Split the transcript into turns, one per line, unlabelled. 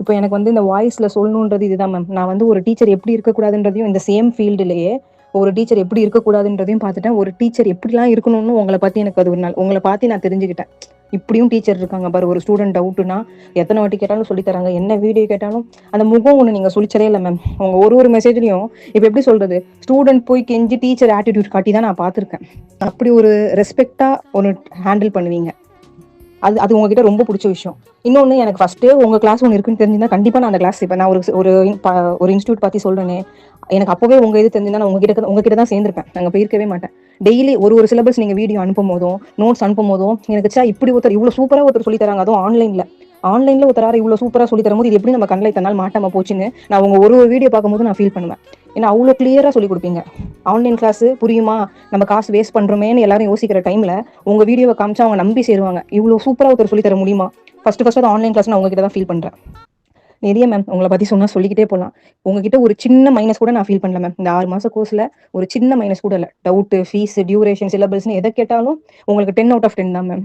இப்போ எனக்கு வந்து இந்த வாய்ஸ்ல சொல்லணுன்றது இதுதான் மேம். நான் வந்து ஒரு டீச்சர் எப்படி இருக்கக்கூடாதுன்றதையும் இந்த சேம் ஃபீல்டுலயே ஒரு டீச்சர் எப்படி இருக்கக்கூடாதுன்றதையும் பார்த்துட்டேன். ஒரு டீச்சர் எப்படிலாம் இருக்கணும்னு உங்கள பத்தி எனக்கு அது ஒரு நாள் உங்கள பார்த்து நான் தெரிஞ்சுக்கிட்டேன். இப்படியும் டீச்சர் இருக்காங்க பாரு. ஒரு ஸ்டூடெண்ட் டவுட்னா எத்தனை வாட்டி கேட்டாலும் சொல்லி தராங்க. என்ன வீடியோ கேட்டாலும் அந்த முகம் ஒண்ணு நீங்க சொல்லிச்சதே இல்ல மேம். உங்க ஒரு மெசேஜ்லயும் இப்ப எப்படி சொல்றது? ஸ்டூடெண்ட் போய் கெஞ்சி டீச்சர் ஆட்டிடியூட் காட்டி தான் நான் பார்த்திருக்கேன். அப்படி ஒரு ரெஸ்பெக்ட்டா ஒன்னு ஹேண்டில் பண்ணுவீங்க. அது அது உங்ககிட்ட ரொம்ப பிடிச்ச விஷயம். இன்னொன்னு எனக்கு ஃபர்ஸ்ட் உங்க கிளாஸ் ஒன்று இருக்குன்னு தெரிஞ்சிருந்தா கண்டிப்பா நான் அந்த கிளாஸ் இப்ப நான் ஒரு இன்ஸ்டியூட் பத்தி சொல்றேனே, எனக்கு அப்பவே உங்க இது தெரிஞ்சிருந்தா நான் உங்ககிட்ட தான் சேர்ந்திருப்பேன். நாங்க போயிருக்கவே மாட்டேன். டெய்லி ஒரு சிலபஸ் நீங்க வீடியோ அனுப்பும் போதும் நோட்ஸ் அனுப்பும் போதும் எனக்கு இப்படி ஒருத்தர் இவ்வளவு சூப்பரா ஒருத்தர் சொல்லி தராங்க, அதுவும் ஆன்லைன்ல ஒருத்தராரு இவ்வளவு சூப்பரா சொல்லி தரும்போது இது எப்படி நம்ம கண்ணில் இத்தனை நாள் மாட்டாம போச்சுன்னு நான் உங்க ஒரு வீடியோ பார்க்கும்போது நான் ஃபீல் பண்ணுவேன். ஏன்னா அவ்வளவு கிளியரா சொல்லி கொடுப்பீங்க. ஆன்லைன் கிளாஸ் புரியுமா, நம்ம காசு வேஸ்ட் பண்றோமேன்னு எல்லாரும் யோசிக்கிற டைம்ல உங்க வீடியோவை காமிச்சா அவங்க நம்பி சேருவாங்க. இவ்வளவு சூப்பரா ஒருத்தர் சொல்லி தர முடியுமா? ஃபர்ஸ்ட் அது ஆன்லைன் கிளாஸ் நான் உங்ககிட்ட தான் ஃபீல் பண்றேன். நிறைய மேம் உங்களை பத்தி சொன்னா சொல்லிக்கிட்டே போகலாம். உங்ககிட்ட ஒரு சின்ன மைனஸ் கூட நான் ஃபீல் பண்ணல மேம். இந்த 6 மாச கோர்ஸ்ல ஒரு சின்ன மைனஸ் கூட இல்ல. டவுட், ஃபீஸ், டியூரேஷன், சிலபஸ்னு எதை கேட்டாலும் உங்களுக்கு 10 out of 10 தான் மேம்.